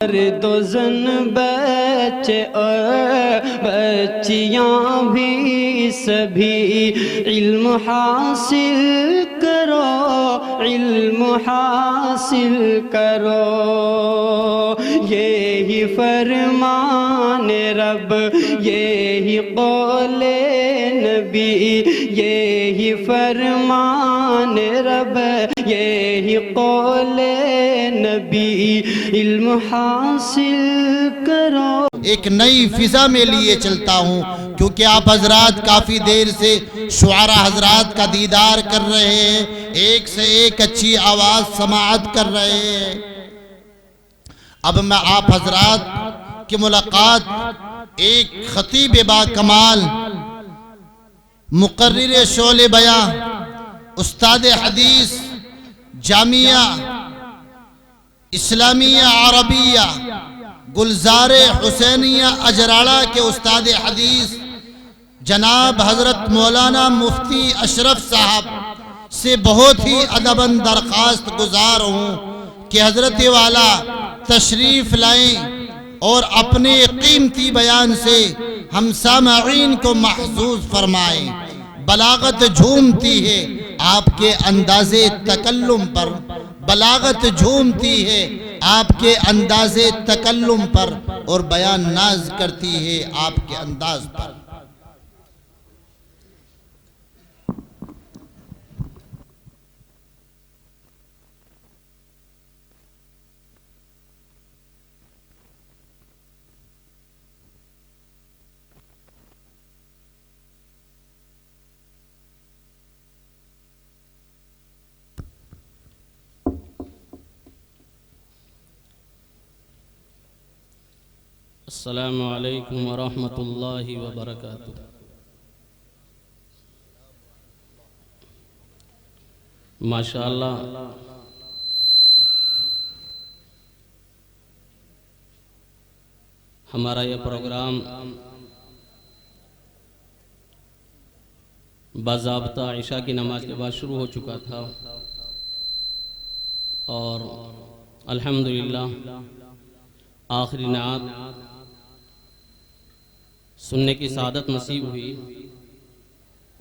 दो जन बच्चे और बच्चियाँ भी सभी इल्म हासिल करो, इल्म हासिल करो। यही फरमान रब, यही कौले नबी, यही फरमान रब, यही कौले नबी, इल्म हासिल करो। एक नई फिजा में लिए चलता हूँ, क्योंकि आप हजरात काफ़ी देर से शुआरा हजरात का दीदार कर रहे हैं, एक से एक अच्छी आवाज़ समाअत कर रहे हैं। अब मैं आप हजरात की मुलाकात एक खतीब बा कमाल, मुकर्रिर शोले बया, उस्ताद हदीस जामिया इस्लामिया अरबिया गुलजार हुसैनिया अजराड़ा के उस्ताद हदीस जनाब हज़रत मौलाना मुफ्ती अशरफ साहब से बहुत ही अदबन दरख्वास्त गुजार हूँ कि हज़रत वाला तशरीफ़ लाएं और अपने कीमती बयान से हम सामईन को महसूस फरमाएं। बलागत झूमती है आपके अंदाज़े तकल्लुम पर, बलागत झूमती है आपके अंदाज़े तकल्लुम पर, और बयान नाज करती है आपके अंदाज पर। अस्सलामु अलैकुम वरहमतुल्लाहि वबरकातुह। माशाअल्लाह हमारा यह प्रोग्राम बाज़ाब्ता इशा की नमाज के बाद शुरू हो चुका था और अल्हम्दुलिल्लाह आखिरी नात सुनने की सआदत नसीब हुई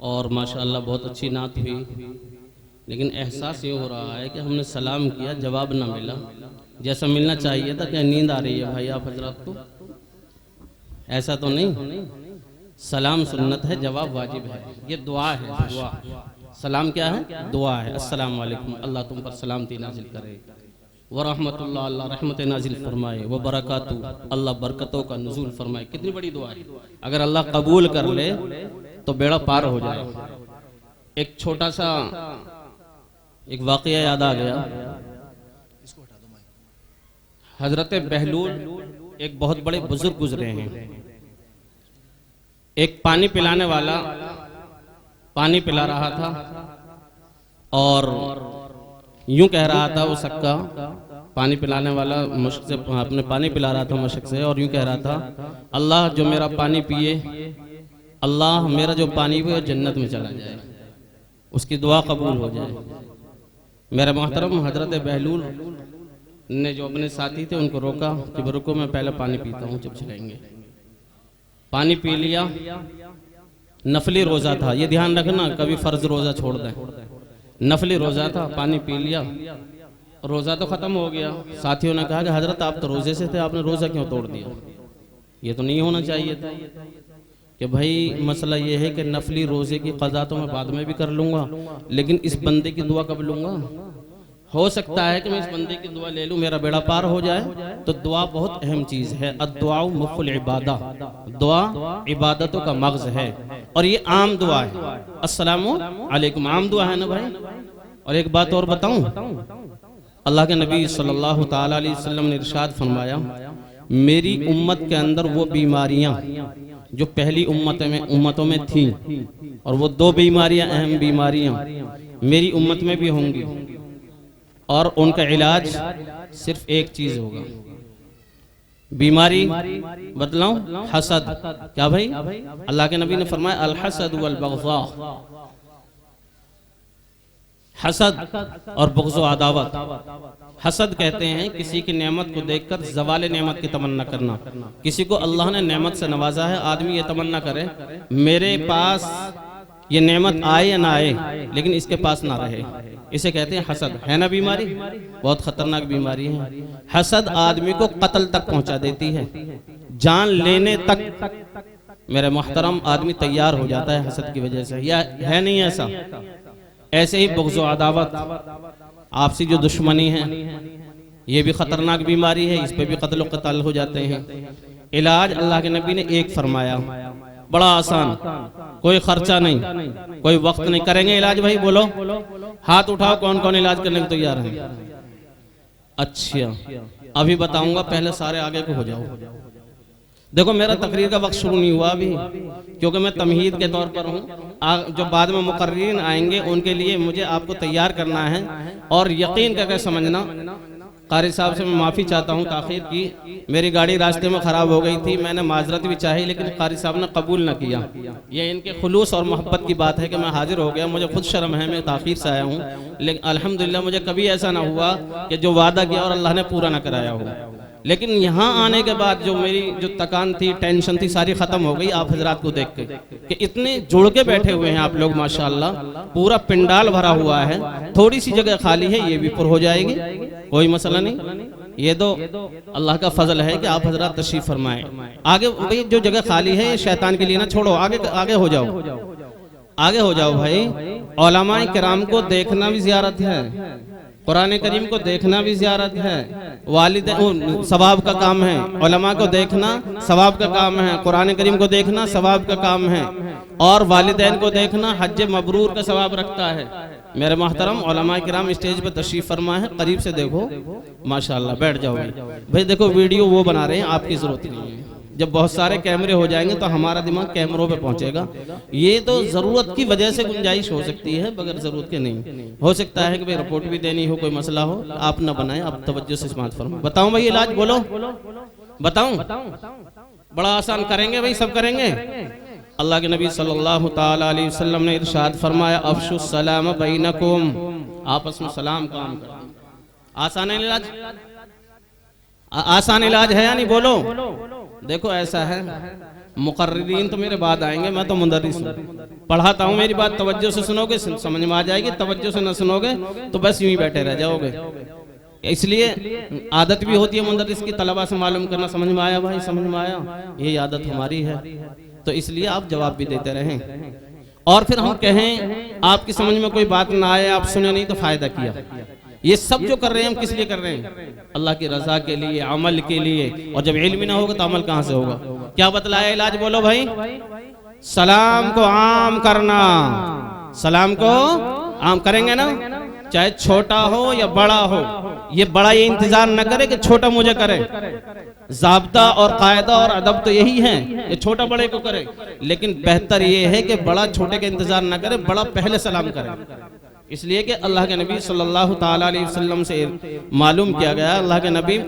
और माशाअल्लाह बहुत अच्छी नात हुई। लेकिन एहसास ये हो रहा है कि हमने सलाम किया, जवाब ना मिला जैसा मिलना चाहिए था। क्या नींद आ रही है भाई आप हजरात को? ऐसा तो नहीं। सलाम सुन्नत है, जवाब वाजिब है। ये दुआ है, दुआ। सलाम क्या है? दुआ है। अस्सलाम वालेकुम, अल्लाह तुम पर सलामती नाजिल करे। व रहमतुल्लाह, अल्लाह रहमत नाजिल फरमाए। व बरकातु, अल्लाह बरकतों का नुज़ूल फरमाए। कितनी बड़ी दुआ है। अगर अल्लाह कबूल कर ले तो बेड़ा पार हो जाए। एक छोटा सा एक वाक़या याद आ गया। हजरत बहलूल एक बहुत बड़े बुजुर्ग गुजरे हैं। एक पानी पिलाने वाला पानी पिला रहा था और यूं कह रहा था, वो सक्का पानी पिलाने वाला मुश्क से अपने पानी पिला रहा था मुश्क से, और यूं कह रहा था, अल्लाह जो मेरा पानी पिए, अल्लाह मेरा जो पानी पिए जन्नत में चला जाए, उसकी दुआ कबूल हो जाए। मेरा मोहतरम हजरत बहलूल ने जो अपने साथी थे उनको रोका कि रुको, मैं पहले पानी पीता हूँ, जब चलेंगे। पानी पी लिया। नफली रोज़ा था, ये ध्यान रखना, कभी फ़र्ज रोज़ा छोड़ दें। नफली रोज़ा था, पानी पी लिया, रोज़ा तो ख़त्म हो गया। साथियों ने कहा कि हजरत आप तो रोज़े से थे, आपने रोज़ा क्यों तोड़ दिया? ये तो नहीं होना चाहिए था। कि भाई मसला ये है कि नफली रोज़े की क़ज़ा तो मैं बाद में भी कर लूँगा, लेकिन इस बंदे की दुआ कब लूँगा? हो सकता है कि मैं इस बंदे की दुआ ले लूँ, मेरा बेड़ा पार हो जाए। तो दुआ बहुत अहम चीज़ है। अद्दुआ मुफ़ुल इबादा, दुआ इबादतों का मग़ज़ है और ये आम दुआ है। अस्सलामु अलैकुम आम दुआ है ना भाई। और एक बात और बताऊं, अल्लाह के नबी सल्लल्लाहु ताला अलैहि वसल्लम ने इरशाद फरमाया, मेरी उम्मत के अंदर वो बीमारियां जो पहली उम्मतों में थी, और वो दो बीमारियां, अहम बीमारियां मेरी उम्मत में भी होंगी, और उनका इलाज सिर्फ एक चीज होगा। बीमारी बतलाऊं? हसद। क्या भाई? अल्लाह के नबी ने फरमाया, अल हसद वल बग़ज़ा, हसद और बुग़्ज़ व अदावत। हसद कहते हैं किसी की नेमत को देखकर ज़वाल नेमत की तमन्ना करना। किसी को अल्लाह ने नेमत से नवाजा है, आदमी ये तमन्ना करे मेरे पास ये नेमत आए या ना आए, लेकिन इसके पास ना रहे, इसे कहते हैं हसद। है ना बीमारी, बहुत खतरनाक बीमारी है। हसद आदमी को कत्ल तक पहुंचा देती है, जान लेने तक मेरे मोहतरम आदमी तैयार हो जाता है हसद की वजह से। या है नहीं ऐसा? ऐसे ही बुग़्ज़ व अदावत, आपसी जो दुश्मनी है, ये भी खतरनाक बीमारी है, इस पे भी कत्ल व क़त्ल हो जाते हैं। इलाज अल्लाह के नबी ने एक फरमाया, बड़ा आसान, कोई खर्चा नहीं, कोई वक्त नहीं। करेंगे इलाज भाई? बोलो, हाथ उठाओ कौन कौन इलाज करने को तैयार है। अच्छा, अभी बताऊंगा, पहले सारे आगे को हो जाओ। देखो मेरा तकरीर का वक्त शुरू नहीं हुआ अभी, क्योंकि मैं तमहीद के तौर पर हूँ। जो बाद में मुकर्रीन आएंगे उनके लिए मुझे आपको तैयार करना है। और यकीन करके समझना, कारी साहब से मैं माफ़ी चाहता हूँ ताख़ीर की, मेरी गाड़ी रास्ते में ख़राब हो गई थी, मैंने माजरत भी चाही, लेकिन कारी साहब ने कबूल न किया। ये इनके खुलूस और मोहब्बत की बात है कि मैं हाजिर हो गया, मुझे खुद शर्म है, मैं ताख़ीर से आया हूँ। लेकिन अल्हम्दुलिल्लाह मुझे कभी ऐसा ना हुआ कि जो वादा किया और अल्लाह ने पूरा ना कराया हो। लेकिन यहाँ आने के बाद जो मेरी जो तकान थी, टेंशन थी, सारी ख़त्म हो गई आप हजरात को देख के कि इतने जुड़ के बैठे हुए हैं आप लोग माशाअल्लाह, पूरा पिंडाल भरा हुआ है। थोड़ी सी जगह खाली है, ये भी पुर हो जाएगी, कोई मसला नहीं। ये तो अल्लाह का फजल है कि आप हजरात तशरीफ फरमाएं। आगे भाई जो जगह खाली है ये शैतान के लिए ना छोड़ो, आगे आगे हो जाओ, आगे हो जाओ भाई। उलमाए किराम को देखना भी ज़ियारत है, कुरान करीम को देखना भी ज़ियारत है, वालिद सवाब का काम है। उलमा को देखना सवाब का काम है, कुरान करीम को देखना सवाब का काम है, और वालिदैन को देखना हज मबरूर का सवाब रखता है। मेरे मोहतरम उलमा किराम स्टेज पर तशरीफ फरमा है, करीब से देखो माशाअल्लाह। बैठ जाओ भाई। देखो वीडियो वो बना रहे हैं, आपकी ज़रूरत नहीं है। जब बहुत सारे कैमरे हो जाएंगे तो हमारा दिमाग कैमरों पे पहुंचेगा। ये तो ज़रूरत की वजह से गुंजाइश हो सकती है, बगैर ज़रूरत के नहीं। हो सकता है कि भाई रिपोर्ट भी देनी हो, कोई मसला हो, आप ना बनाएं, आप तवज्जो से समाअत फरमाएं। बताऊं भाई इलाज? बोलो, बताऊं? बड़ा आसान, करेंगे भाई, सब करेंगे। अल्लाह के नबी सल्लल्लाहु ताला अलैहि वसल्लम ने इरशाद फरमाया, अफ़शुस सलाम बैनकुम, आपस में सलाम काम करो। आसान इलाज, आसान इलाज है या नहीं? बोलो। देखो ऐसा है, मुकर्रिरीन तो मेरे बाद आएंगे, मैं तो मुदर्रिस हूँ, पढ़ाता हूँ, मेरी बात तवज्जो से सुनोगे समझ में आ जाएगी, तवज्जो से न सुनोगे तो बस यूं ही बैठे रह जाओगे। इसलिए आदत भी होती है मुदर्रिस की, तलबा से मालूम करना, समझ में आया भाई, समझ में आया, यही आदत हमारी है। तो इसलिए आप जवाब भी देते रहें, और फिर हम कहें आपकी समझ में कोई बात ना आए, आप सुने नहीं तो फायदा किया। ये सब जो कर रहे हैं हम किस लिए कर रहे हैं? अल्लाह की रजा के लिए, अमल के लिए। और जब इल्म ना होगा तो अमल कहाँ से होगा? क्या बतलाया इलाज? बोलो भाई। सलाम को आम करना, सलाम को आम करेंगे ना, चाहे छोटा हो या बड़ा हो। ये बड़ा ये इंतजार न करे कि छोटा मुझे करे, ज़ाब्ता और कायदा और अदब तो यही है, ये छोटा बड़े को करे। लेकिन बेहतर ये है कि बड़ा छोटे का इंतजार न करे, बड़ा पहले सलाम करे। इसलिए कि अल्लाह के नबी सल्लल्लाहु ताला अलैहि वसल्लम से मालूम किया गया, अल्लाह के नबी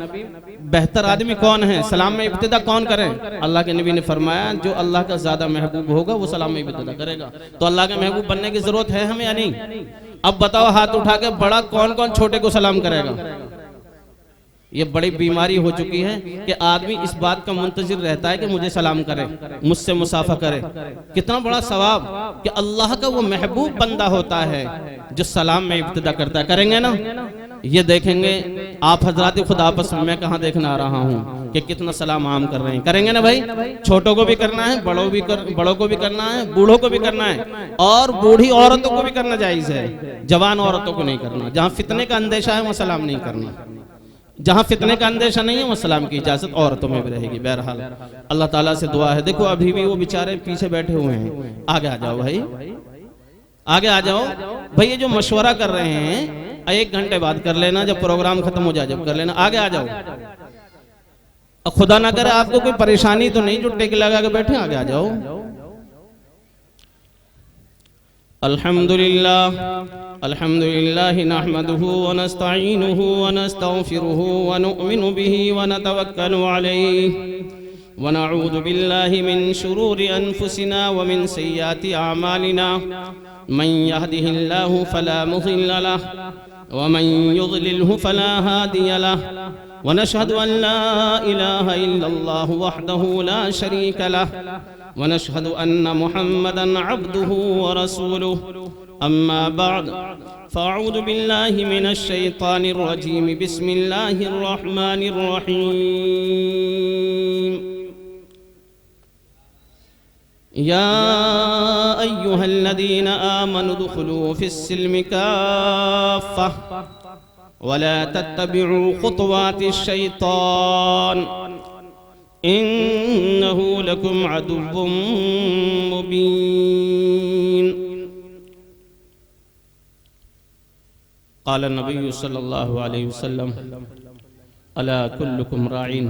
बेहतर आदमी कौन है, सलाम में इब्तिदा कौन करे? अल्लाह के नबी ने फरमाया जो अल्लाह का ज़्यादा महबूब होगा वो सलाम में इब्तिदा करेगा। तो अल्लाह के महबूब बनने की ज़रूरत है हमें या नहीं? अब बताओ हाथ उठा के, बड़ा कौन कौन छोटे को सलाम करेगा? ये बड़ी बीमारी हो चुकी है कि आदमी इस बात का मुंतजिर रहता है कि मुझे सलाम करे, मुझसे मुसाफा करे। कितना बड़ा सवाब कि अल्लाह का वो महबूब बंदा होता है जो सलाम में इब्तिदा करता है। करेंगे ना? ये देखेंगे आप हजरात खुद आपस में, मैं कहाँ देखना आ रहा हूँ कि कितना सलाम आम कर रहे हैं। करेंगे ना भाई? छोटों को भी करना है, बड़ों को भी करना है, बूढ़ों को भी करना है, और बूढ़ी औरतों को भी करना जायज़ है, जवान औरतों को नहीं करना। जहाँ फितने का अंदेशा है वहाँ सलाम नहीं करना, जहाँ फितने का अंदेशा नहीं है वो सलाम की इजाजत औरतों में भी रहेगी। बहरहाल अल्लाह ताला से दुआ है। देखो अभी भी वो बेचारे पीछे बैठे हुए हैं, आगे आ जाओ भाई, आगे आ जाओ भाई। ये जो मशवरा कर रहे हैं 1 घंटे बाद कर लेना, जब प्रोग्राम खत्म हो जाए जब कर लेना, आगे आ जाओ। खुदा ना करे आपको कोई परेशानी तो नहीं जो टेक लगा के बैठे, आगे आ जाओ। अल्हम्दुलिल्लाह अल्हम्दुलिल्लाह नहमदुहु व नस्तईनुहु व नस्तगफिरुहु व नुमिनु बिही व नतवक्कलु अलैहि वनऊज़ु बिल्लाहि मिन शुरूरि अनफुसिना व मिन सय्यिआति अअमालिना मन यहदिहिल्लाहु फला मुज़िल्ल लहु व मन युज़लिल्हु फला हादिय लहु वनशहदु अन ला इलाहा इल्लल्लाहु वहदहु ला शरीक लहु वनशहदु अन्न मुहम्मदन अब्दुहु व रसूलुहु अम्मा बअद फ़अऊज़ु बिल्लाहि मिनश शैतानिर रजीम बिस्मिल्लाहिर रहमानिर रहीम या अय्युहल्लज़ीना आमनु दुख़ुलू फ़िस्सिल्मि काफ़्फ़ह वला तत्तबिउ खुतवातिश शैतान इन्नहु लकुम अदुव्वुम मुबीन। क़ाल नबी सल्लल्लाहु अलैहि वसल्लम अला कुल्लुकुम राइन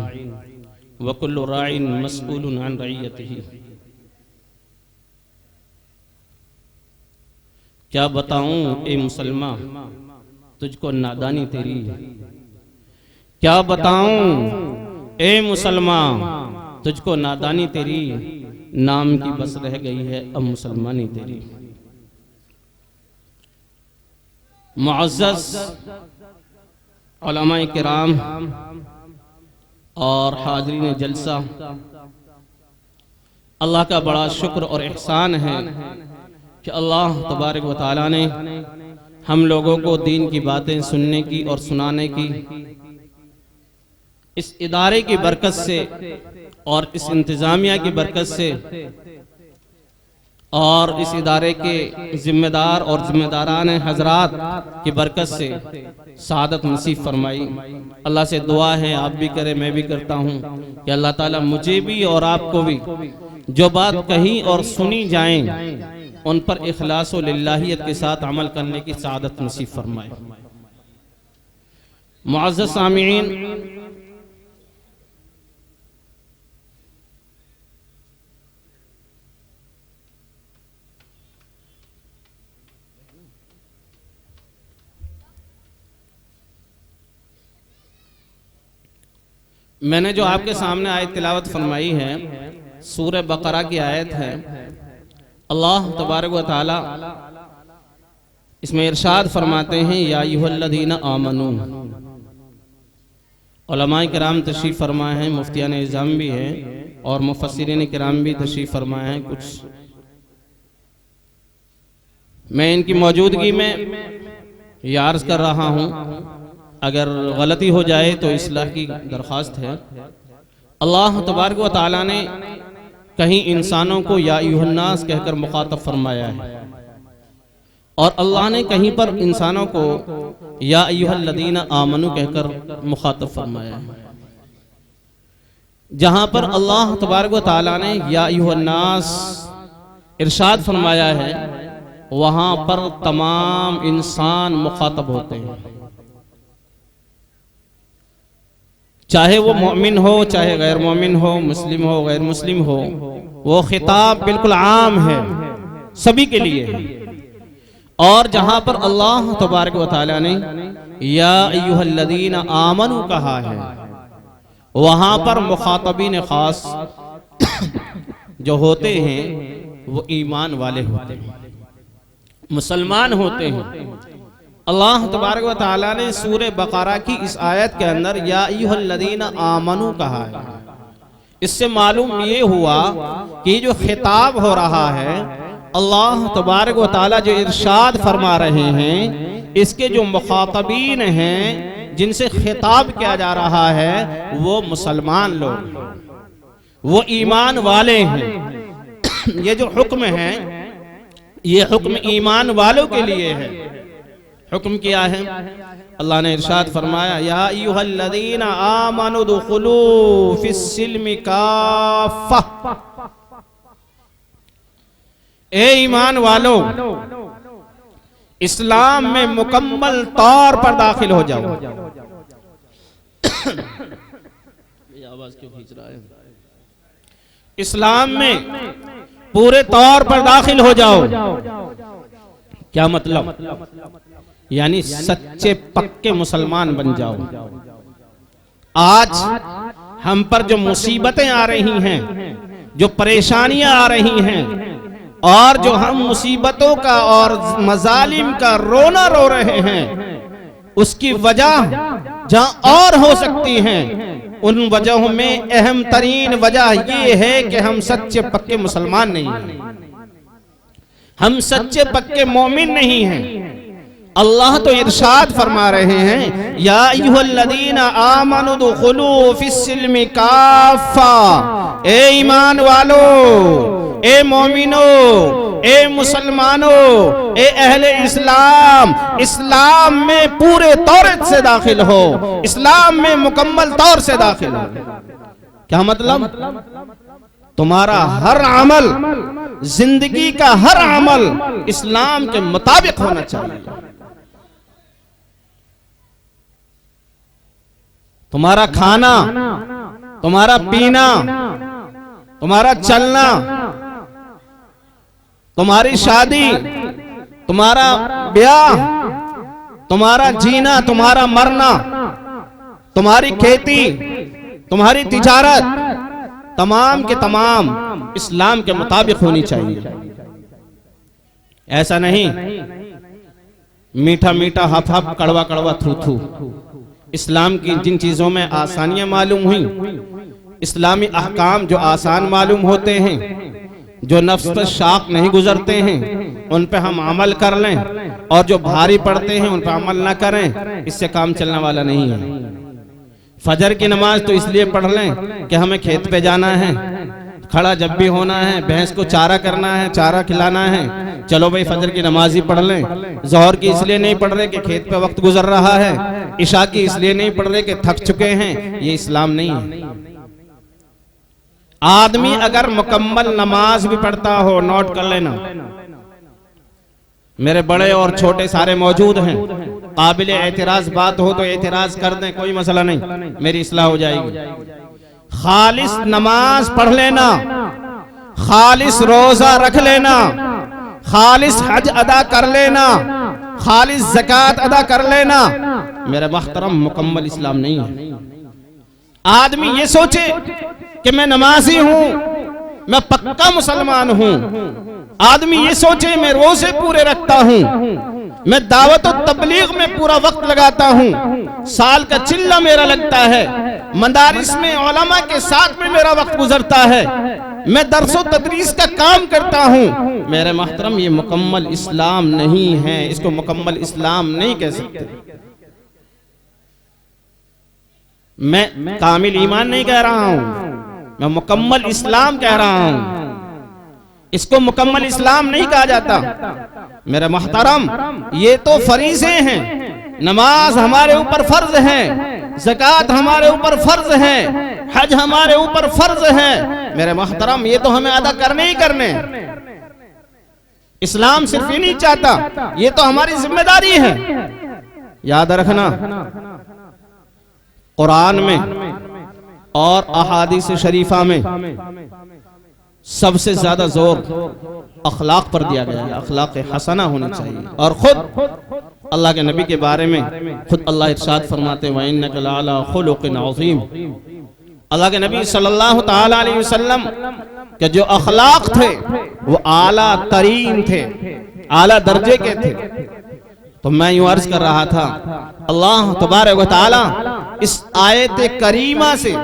व कुल्लु राइन मस्ऊलुन अन रइयतिही। क्या बताऊं ए मुसलमान तुझको नादानी तेरी, क्या बताऊं ए मुसलमान तुझको नादानी तेरी, नाम की बस रह गई है अब मुसलमानी तेरी। मुअज़्ज़ज़ उलमाए किराम और हाज़रीन जलसा, अल्लाह का बड़ा शुक्र और एहसान है कि अल्लाह तबारक व तआला ने हम लोगों को दीन की बातें सुनने की और सुनाने की इस इदारे की बरकत से और इस इंतज़ामिया की बरकत से और इस इदारे के जिम्मेदार और जिम्मेदारान हजरात की बरकत से सादत नसीब फरमाई। अल्लाह से दुआ है आप भी करें मैं भी करता हूँ कि अल्लाह ताला मुझे भी और आपको भी जो बात कही और सुनी जाएं उन पर इखलास व लिल्लाहियत के साथ अमल करने की सादत नसीब फरमाए। मुअज़्ज़ज़ सामिईन, मैंने जो आपके सामने आयत तिलावत फरमाई है सूरह बकरा की आयत है। अल्लाह तबारक व तआला इसमें इरशाद फरमाते हैं या अय्युहल्लज़ीना आमनू। उलमाए किराम तशरीफ़ फरमाए हैं, मुफ्तियान इज़ाम भी हैं और मुफस्सिरीन किराम भी तशरीफ़ फरमाए हैं। कुछ मैं इनकी मौजूदगी में ये अर्ज़ कर रहा हूँ, अगर गलती हो जाए तो इस्लाह की दरख्वास्त है। अल्लाह तबारक व तआला ने कहीं इंसानों को या अय्युहन्नास कहकर मुखातब फरमाया है और अल्लाह ने कहीं पर इंसानों को या अय्युहल्लज़ीना आमनू कहकर मुखातब फरमाया है। जहां पर अल्लाह तबारक व तआला ने या अय्युहन्नास इरशाद फरमाया है वहां पर तमाम इंसान मुखातब होते हैं, चाहे वो मोमिन हो चाहे गैर मोमिन हो, मुस्लिम हो गैर मुस्लिम हो, वो खिताब बिल्कुल आम है, सभी के लिए है। और जहां पर अल्लाह तबारक व तआला ने या अय्युहल्लज़ीना आमनू कहा है वहां पर मुखातबीन खास जो होते हैं वो ईमान वाले होते हैं, मुसलमान होते हैं। अल्लाह तबारक व तआला ने सूरह बकरा की इस आयत के अंदर या अय्युहल्लज़ीना आमनू कहा है। इससे मालूम ये हुआ कि जो खिताब हो रहा है अल्लाह तबारक व तआला जो इरशाद फरमा रहे हैं इसके जो मुखातबीन हैं जिनसे खिताब किया जा रहा है वो मुसलमान लोग, वो ईमान वाले हैं। ये जो हुक्म है ये हुक्म ईमान वालों के लिए है। हुक्म किया है, अल्लाह ने इरशाद फरमाया या अय्युहल्लज़ीना आमनु दुखुलू फिस्सिल्मि काफ़्फ़ा। ए ईमान वालों इस्लाम में मुकम्मल तौर पर दाखिल हो जाओ। आवाज क्यों खींच रहा है? इस्लाम में पूरे तौर पर दाखिल हो जाओ। क्या मतलब? यानी सच्चे पक्के मुसलमान बन जाओ। आज हम पर जो मुसीबतें आ रही हैं, जो परेशानियां आ रही हैं, और जो हम मुसीबतों का और मजालिम का रोना रो रहे हैं, उसकी वजह जहां और हो सकती हैं, उन वजहों में अहम तरीन वजह ये है कि हम सच्चे पक्के मुसलमान नहीं हैं, हम सच्चे पक्के मोमिन नहीं हैं। अल्लाह तो इरशाद फरमा रहे हैं, या अय्युहल्लज़ीना आमनु दुखुलू फिस्सिल्मि काफ़ा, ए ईमान वालो, ए मोमिनो, ए मुसलमानो, ए अहले इस्लाम, इस्लाम में पूरे तौर से दाखिल हो, इस्लाम में मुकम्मल तौर से दाखिल हो। क्या मतलब? तुम्हारा हर अमल, जिंदगी का हर अमल इस्लाम के मुताबिक होना चाहिए। तुम्हारा खाना, तुम्हारा पीना, तुम्हारा चलना, तुम्हारी शादी, तुम्हारा ब्याह, तुम्हारा जीना, तुम्हारा मरना, तुम्हारी खेती, तुम्हारी तिजारत, तमाम के तमाम इस्लाम के मुताबिक होनी चाहिए। ऐसा नहीं मीठा मीठा हफ हफ, कड़वा कड़वा थू थू। इस्लाम की जिन चीजों में आसानियां मालूम हुई, इस्लामी अहकाम जो आसान मालूम होते हैं, जो नफ्स पर शाक नहीं गुजरते हैं, उन पे हम अमल कर लें, और जो भारी पड़ते हैं उन पे अमल ना करें, इससे काम चलने वाला नहीं है। फजर की नमाज तो इसलिए पढ़ लें कि हमें खेत पे जाना है, खड़ा जब भी होना है, भैंस को चारा करना है, चारा खिलाना है, चलो भाई फजर की नमाज ही पढ़ लें। जोहर की इसलिए नहीं पढ़ रहे कि खेत पे वक्त गुजर रहा है, इशा की इसलिए नहीं पढ़ रहे कि थक चुके हैं। ये इस्लाम नहीं है। आदमी अगर मुकम्मल नमाज भी पढ़ता हो, नोट कर लेना, मेरे बड़े और छोटे सारे मौजूद हैं, काबिल एतराज बात हो तो एतराज कर दें, कोई मसला नहीं, मेरी इस्लाह हो जाएगी। खालिस नमाज पढ़ लेना, खालिस रोजा रख लेना, खालिस हज अदा कर लेना, खालिस ज़कात अदा कर लेना, मेरा मोहतरम मुकम्मल इस्लाम नहीं है। आदमी ये सोचे कि मैं नमाजी हूं, मैं पक्का मुसलमान हूं, आदमी ये सोचे मैं रोजे पूरे रखता हूं, मैं दावत और तबलीग में पूरा वक्त लगाता हूं, साल का चिल्ला मेरा लगता है, मदारिस में उलमा के साथ में मेरा वक्त गुजरता है, मैं दरसो तदरीस का काम करता हूं, मेरे मोहतरम ये मुकम्मल इस्लाम नहीं है। इसको मुकम्मल इस्लाम नहीं कह सकते। मैं कामिल ईमान नहीं कह रहा हूं, मैं मुकम्मल इस्लाम कह रहा हूं। इसको मुकम्मल इस्लाम नहीं कहा जाता। मेरे मोहतरम, ये तो फरीज़े हैं, नमाज हमारे ऊपर फर्ज है, ज़कात हमारे ऊपर फर्ज है, हज हमारे ऊपर फर्ज है। मेरे मोहतरम, ये तो हमें अदा करने ही करने। इस्लाम सिर्फ ये नहीं चाहता, ये तो हमारी जिम्मेदारी है। याद रखना, कुरान में और अहादीस शरीफा में सबसे ज्यादा जोर अखलाक पर दिया गया है। अखलाक हसना होनी चाहिए। और खुद अल्लाह के नबी के बारे में खुद अल्लाह इरशाद फरमाते हैं, व इन्नका लअला खुलुक़िन अज़ीम। अल्लाह के नबी सल्लल्लाहु तआला अलैहि वसल्लम के जो अखलाक थे वो आला तरीन थे, आला दर्जे के थे। तो मैं यूं अर्ज कर रहा था, अल्लाह तबारक व तआला इस आयत करीमा से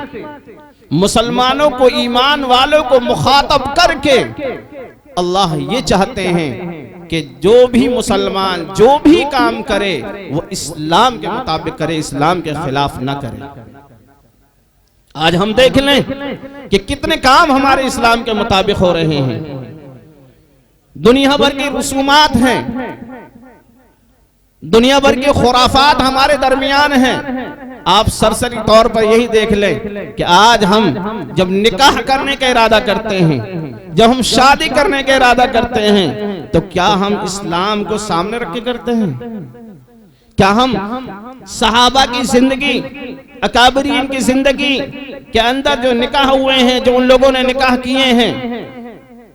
मुसलमानों को, ईमान वालों को मुखातब करके अल्लाह ये चाहते हैं कि जो भी मुसलमान जो भी काम करे वो इस्लाम के मुताबिक करे, इस्लाम के खिलाफ ना करे। आज हम देख लें कि कितने काम हमारे इस्लाम के मुताबिक हो रहे हैं। दुनिया भर की रसूमात हैं, दुनिया भर के खुराफात हमारे दरमियान हैं। आप सरसरी तौर पर यही देख लें कि आज हम जब निकाह करने का इरादा करते हैं, जब हम शादी करने का इरादा करते हैं, तो क्या हम इस्लाम को सामने रख के करते हैं? क्या हम सहाबा की जिंदगी, अकाबरीन की जिंदगी के अंदर जो निकाह हुए हैं, जो उन लोगों ने निकाह किए हैं,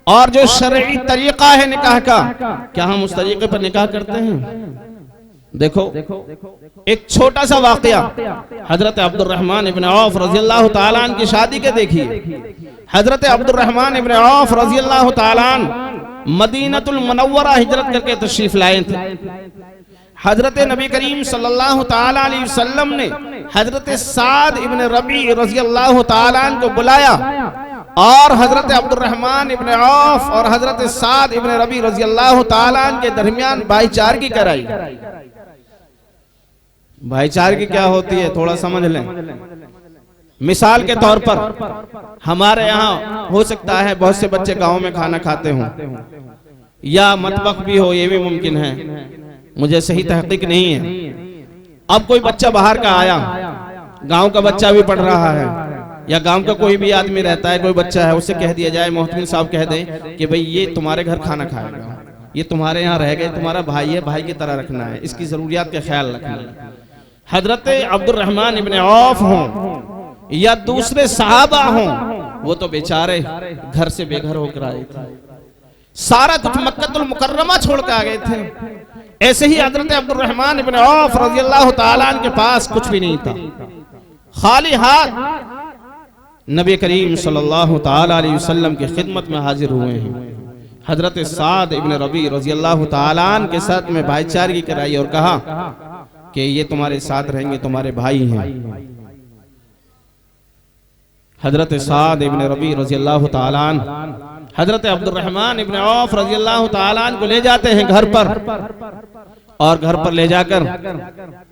और जो शरई तरीका है निकाह का, क्या हम उस तरीके पर निकाह करते हैं? देखो एक छोटा सा वाकया हजरत अब्दुर्रहमान इब्न औफ रज़ियल्लाहु ताला अन्हु की शादी के देखिए। हजरत अब्दुर्रहमान इब्न औफ रज़ियल्लाहु ताला अन्हु मदीनतुल मुनव्वरा हिजरत करके तशरीफ लाए थे। हजरत नबी करीम सल्लल्लाहु ताला अलैहि वसल्लम ने हजरत साद इब्न रबी रज़ियल्लाहु ताला अन्हु को बुलाया और हजरत अब्दुर्रहमान इब्न औफ और हजरत साद इब्न रबी रज़ियल्लाहु ताला अन्हु के दरमियान भाईचारगी कराई। भाईचारगी क्या होती है थोड़ा समझ लें। मिसाल के तौर पर हमारे यहाँ हो सकता है बहुत से बच्चे गांव में खाना खाते हों या मतबख भी हो, ये भी मुमकिन है, मुझे सही तहकीक नहीं है। अब कोई बच्चा बाहर का आया, गांव का बच्चा भी पढ़ रहा है या गांव का कोई भी आदमी रहता है, कोई बच्चा है, उससे कह दिया जाए, मोहतमिन साहब कह दें कि भाई ये तुम्हारे घर खाना खाएगा, ये तुम्हारे यहाँ रह गए, तुम्हारा भाई है, भाई की तरह रखना है, इसकी जरूरियात का ख्याल रखना है। हजरत अब्दुर्रहमान इब्न औफ हों या दूसरे सहाबा हों, वो तो बेचारे घर से बेघर होकर आए थे, सारा कुछ मक्कतुल मुकर्रमा छोड़ के आ गए थे। ऐसे ही हजरत अब्दुर्रहमान इब्न औफ रज़ियल्लाहु ताला अन्हु के पास कुछ भी नहीं था, खाली हाथ नबी करीम सल्लल्लाहु ताला अलैहि वसल्लम की खिदमत में हाजिर हुए हैं। हजरत साद इब्न रबी रज़ियल्लाहु ताला अन्हु के साथ में भाईचारगी कराई और कहा कि ये तुम्हारे साथ रहेंगे, तुम्हारे भाई हैं। हजरत साद इब्न रबी रज़ियल्लाहु ताला अन्हु हजरत अब्दुर्रहमान इब्न औफ रज़ियल्लाहु ताला अन्हु को ले जाते हैं घर पर और घर पर ले जाकर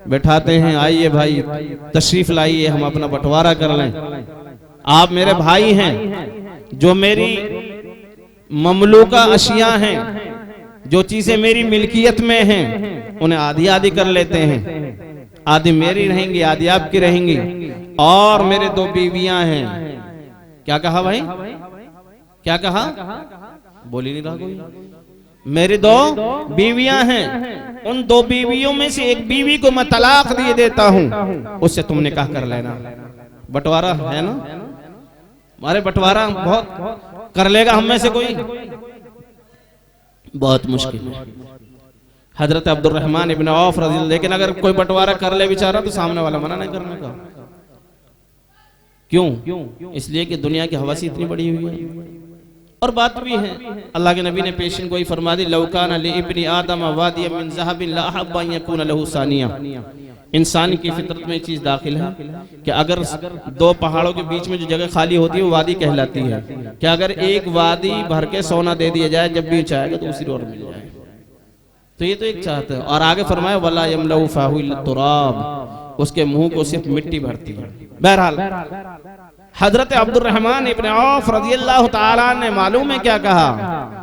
बैठाते हैं, आइए भाई तशरीफ लाइए, हम अपना बंटवारा कर लें। आप मेरे भाई हैं, जो मेरी ममलूका अशिया हैं, जो चीजें मेरी मिल्कियत में हैं, उन्हें आधी आधी कर लेते हैं, आधी मेरी रहेंगी, आधी आपकी रहेंगी। और मेरे दो बीवियां हैं। क्या कहा भाई, क्या कहा, बोल ही नहीं रहा कोई। मेरी दो बीवियां हैं, उन दो बीवियों में से एक बीवी को मैं तलाक दिए देता हूं, उससे तुम निकाह कर लेना। बंटवारा है ना, हमारे बंटवारा बहुत कर लेगा हम में से कोई, बहुत मुश्किल है। हजरत अब्दुर्रहमान इब्न औफ रज़ी, लेकिन अगर कोई बंटवारा कर ले बेचारा तो सामने वाला मना नहीं करने का। क्यों? इसलिए कि दुनिया की हवासी इतनी बड़ी हुई है। और बात भी है, अल्लाह के नबी ने पेशिन कोई फरमा दी, लौकाना लि इब्नि आदम वादिया मिन ज़हबिन ला अहब्बा अन यकूना लहू सानिया। इंसान की फितरत में चीज दाखिल है कि अगर दो पहाड़ों के बीच में जो जगह खाली होती है वो वादी कहलाती है, कि अगर एक वादी भर के सोना दे दिया जाए, जब भी चाहेगा तो दूसरी ओर मिल जाए। तो ये तो एक चाहता है। और आगे फरमाया वला यमलउ फाहु इल्ला तुराब, उसके मुंह को सिर्फ मिट्टी भरती है। बहरहाल हजरत अब्दुर्रहमान इब्न औफ रज़ियल्लाहु ताला अन्हु ने मालूम है क्या कहा,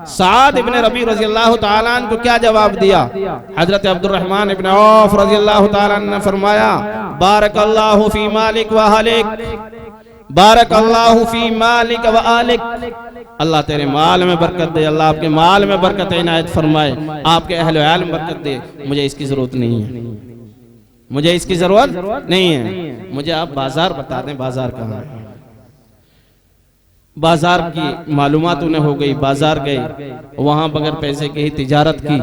साद इब्न रबी रज़ियल्लाहु ताला अन्हु को क्या जवाब दिया। हजरत अब्दुर्रहमान इब्न औफ रज़ियल्लाहु ताला अन्हु ने फरमाया बारकल्लाहु फी मालिक व अहलिक, बारकल्लाहु फी मालिक व अहलिक। अल्लाह तेरे माल में बरकत दे, अल्लाह आपके माल में बरकत इनायत फरमाए, आपके अहल व अयाल में बरकत दे। मुझे इसकी जरूरत नहीं है, मुझे इसकी जरूरत नहीं है। मुझे आप बाजार बता दें, बाजार कहाँ है। बाजार की मालूमात उन्हें हो गई, बाजार गए, वहां बगैर पैसे के ही तिजारत की,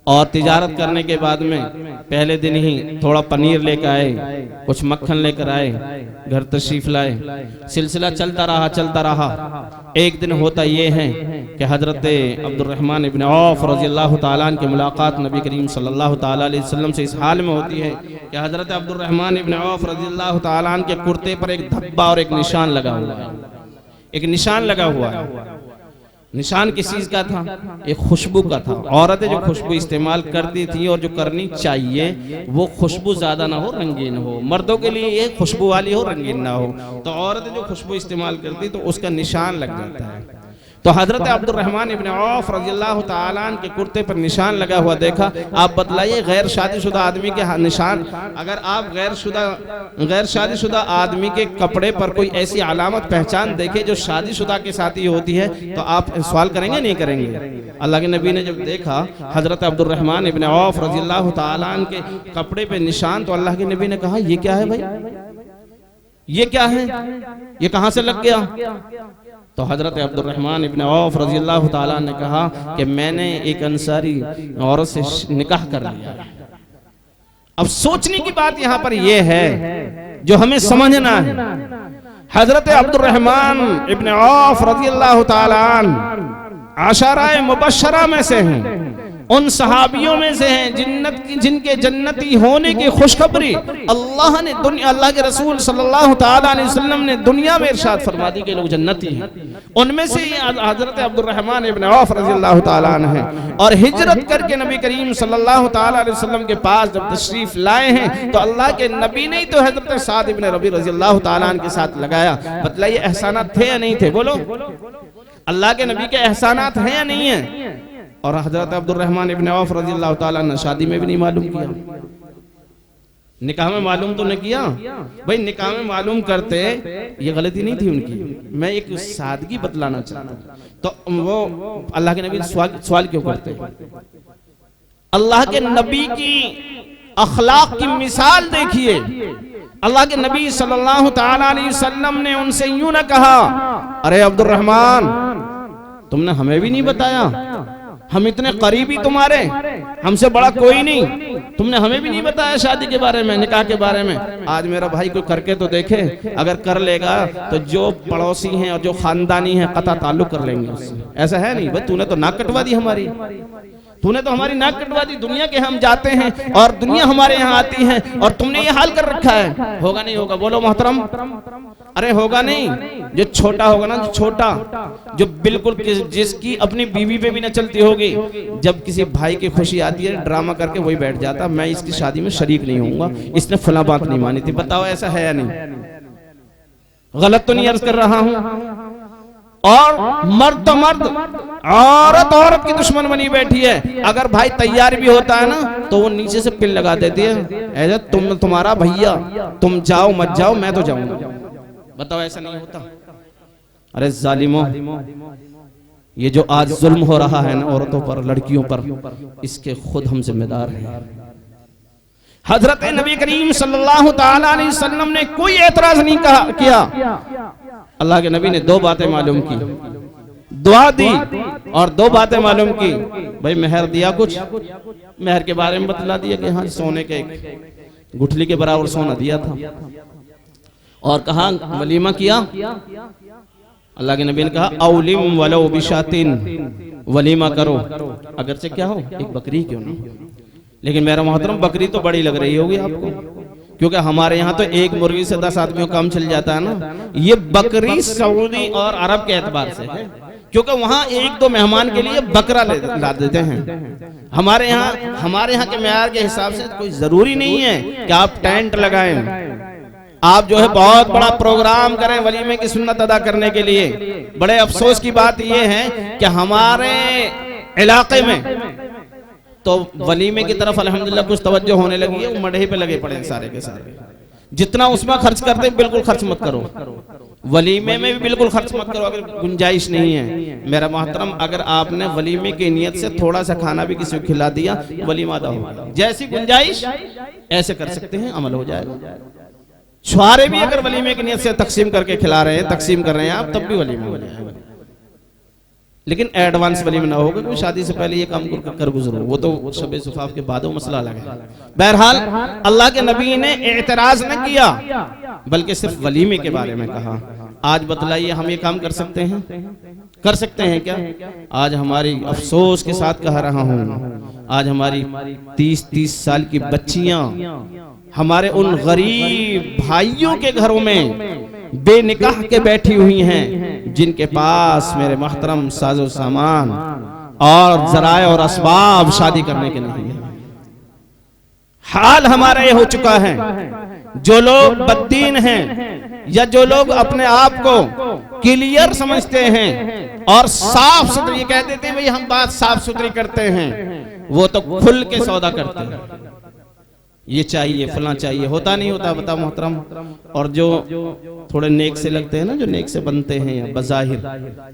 और तिजारत करने के बाद में पहले दिन ही थोड़ा पनीर लेकर आए, कुछ मक्खन लेकर आए, घर तशरीफ लाए। सिलसिला चलता रहा चलता रहा। एक दिन होता ये है कि हजरत अब्दुर्रहमान इब्न औफ रज़ियल्लाहु ताला अन्हु की मुलाकात नबी करीम सल्लल्लाहु ताला अलैहि वसल्लम से इस हाल में होती है कि हजरत अब्दुर्रहमान इब्न औफ रज़ियल्लाहु ताला अन्हु के कुर्ते पर एक धब्बा और एक निशान लगा हुआ है। एक निशान लगा हुआ है। निशान किस चीज का था? एक खुशबू का था। औरतें जो खुशबू इस्तेमाल करती थी और जो करनी चाहिए वो खुशबू ज्यादा ना हो, रंगीन हो। मर्दों के लिए ये खुशबू वाली हो, रंगीन ना हो। तो औरतें जो खुशबू इस्तेमाल करती तो उसका निशान लग जाता है। तो हजरत अब्दुर्रहमान इब्न औफ रज़ियल्लाहु ताला अन्हु के कुर्ते पर निशान लगा हुआ देखा। आप बतलाइए, गैर शादीशुदा आदमी के निशान, अगर आप गैर शादीशुदा आदमी के कपड़े पर कोई ऐसी अलामत पहचान देखे जो शादीशुदा के साथ ही होती है, तो आप सवाल करेंगे नहीं करेंगे? अल्लाह के नबी ने जब देखा हजरत अब्दुर्रहमान इब्न औफ रज़ियल्लाहु ताला अन्हु के कपड़े पे निशान, तो अल्लाह के नबी ने कहा ये क्या है भाई, ये क्या है, ये कहां से लग गया? तो हजरत अब्दुर्रहमान इब्न औफ रज़ियल्लाहु ताला ने कहा कि मैंने एक अंसारी औरत से निकाह कर लिया। अब सोचने की बात यहां पर यह है जो हमें समझना है। हजरत अब्दुर्रहमान इब्न औफ रज़ियल्लाहु ताला अन्हु आशराए मुबश्शरा में से हैं, उन सहाबियों में से हैं जिनके जन्नती होने की खुशखबरी अल्लाह के रसूल सल्लल्लाहु ताला अलैहि वसल्लम ने दुनिया में इरशाद फरमा दी कि लोग जन्नती हैं। उनमें से हजरत अब्दुर्रहमान इब्न औफ रज़ियल्लाहु ताला अन्हु हैं और हिजरत करके नबी करीम सल्लल्लाहु ताला अलैहि वसल्लम के पास जब तशरीफ लाए हैं तो अल्लाह के नबी ने तो हजरत साद इब्न रबी रज़ियल्लाहु ताला अन्हु के साथ लगाया। बतलाइए एहसानात थे या नहीं थे? बोलो, अल्लाह के नबी के एहसानात हैं या नहीं है? और हजरत अब्दुर्रहमान इब्न औफ रज़ियल्लाहु ताला अन्हु शादी में भी नहीं मालूम किया, निकाह में मालूम तो नहीं किया। भाई निकाह में मालूम करते, ये गलती नहीं थी उनकी, मैं एक सादगी बतलाना चाहता हूं। तो वो अल्लाह के नबी सवाल क्यों करते? अल्लाह के नबी की अखलाक की मिसाल देखिए। अल्लाह के नबी सल्लल्लाहु ताला अलैहि वसल्लम ने उनसे यूं ना कहा, अरे अब्दुर्रहमान तुमने हमें भी नहीं बताया, हम इतने करीबी तुम्हारे, हमसे बड़ा कोई नहीं, तुमने हमें भी नहीं बताया शादी के बारे में, निकाह के बारे में। आज मेरा भाई कोई करके तो देखे, अगर कर लेगा तो जो पड़ोसी हैं और जो खानदानी हैं कता ताल्लुक कर लेंगे उससे। ऐसा है नहीं? भाई तूने तो नाक कटवा दी हमारी, तूने तो हमारी नाक कटवा दी। दुनिया के हम जाते हैं और दुनिया हमारे यहाँ आती है और तुमने ये हाल कर रखा है। होगा नहीं होगा? बोलो मोहतरम, अरे होगा नहीं। जो छोटा होगा ना, जो छोटा, जो बिल्कुल जिसकी अपनी बीवी पे भी न चलती होगी, जब किसी भाई की खुशी आती है ड्रामा करके वही बैठ जाता, मैं इसकी शादी में शरीक नहीं होऊंगा, इसने फला बात नहीं मानी थी। बताओ ऐसा है या नहीं? गलत तो नहीं अर्ज कर रहा हूं? और मर्द तो मर्द, औरत औरत की दुश्मन बनी बैठी है। अगर भाई तैयार भी होता है ना तो वो नीचे से पिन लगा देती है, ऐसा तुम्हारा भैया, तुम जाओ मत जाओ, मैं तो जाऊंगा। बताओ ऐसा नहीं होता? अरे जालिमों, ये जो आज जुल्म हो रहा है ना औरतों पर, लड़कियों पर, इसके खुद हम जिम्मेदार हैं। हजरत नबी करीम सल्लल्लाहु ताला अलैहि वसल्लम ने कोई एतराज नहीं किया। अल्लाह के नबी ने दो बातें मालूम की, दुआ दी और दो बातें मालूम की। भाई मेहर दिया, कुछ मेहर के बारे में बतला दिया कि हाँ सोने के गुठली के बराबर सोना दिया था, और कहा वलीमा किया। अल्लाह के नबी ने कहा औलिम वलो बिशातिन, वलीमा करो, अगर से क्या हो, एक बकरी क्यों ना। लेकिन मेरा मोहतरम बकरी तो बड़ी लग रही होगी आपको, क्योंकि हमारे यहाँ तो एक मुर्गी से 10 आदमियों काम चल जाता है ना। ये बकरी सऊदी और अरब के एतबार से है, क्योंकि वहाँ एक दो मेहमान के लिए बकरा ला देते हैं। हमारे यहाँ के मेयार के हिसाब से कोई जरूरी नहीं है कि आप टेंट लगाएं, आप जो है बहुत बड़ा प्रोग्राम करें वलीमे की सुन्नत अदा करने के लिए। बड़े अफसोस की बात यह है कि हमारे इलाके में तो वलीमे की तरफ अल्हम्दुलिल्लाह कुछ तवज्जो होने लगी है, वो मढ़े पे लगे पड़े सारे के सारे। जितना उसमें खर्च करते बिल्कुल खर्च मत करो, वलीमे में भी बिल्कुल खर्च मत करो अगर गुंजाइश नहीं है। मेरा मोहतरम, अगर आपने वलीमे की नियत से थोड़ा सा खाना भी किसी को खिला दिया, वलीमा अदा हो। जैसी गुंजाइश ऐसे कर सकते हैं, अमल हो जाएगा। छुआरे भी अगर वलीमे की नियत से तकसीम करके खिला रहे हैं, तकसीम कर रहे हैं आप, तब भी वलीमा हो जाएगा। लेकिन एडवांस वलीमा ना होगा, क्योंकि शादी से पहले ये काम कर गुजरो, वो तो शबे सुफाफ के बाद मसला अलग है। बहरहाल अल्लाह के नबी ने एतराज न किया, बल्कि सिर्फ वलीमे के बारे में कहा। आज बतलाइए हम ये काम कर सकते हैं? कर सकते हैं क्या? आज हमारी अफसोस के साथ कह रहा हूँ, आज हमारी 30-30 साल की बच्चियां हमारे उन गरीब भाइयों के घरों में बेनिकाह के बैठी हुई हैं, जिनके पास मेरे मोहतरम साजो सामान और जराए और असबाब शादी करने के नहीं है। हाल हमारा ये हो चुका है। जो लोग बद्दीन हैं या जो लोग अपने आप को क्लियर समझते हैं और साफ सुथरी कह देते हैं भाई हम बात साफ सुथरी करते हैं, वो तो खुल के सौदा करते हैं। ये चाहिए फला चाहिए, होता नहीं होता, बता मोहतरम। और जो थोड़े नेक से लगते हैं ना, जो नेक से बनते हैं बज़ाहिर,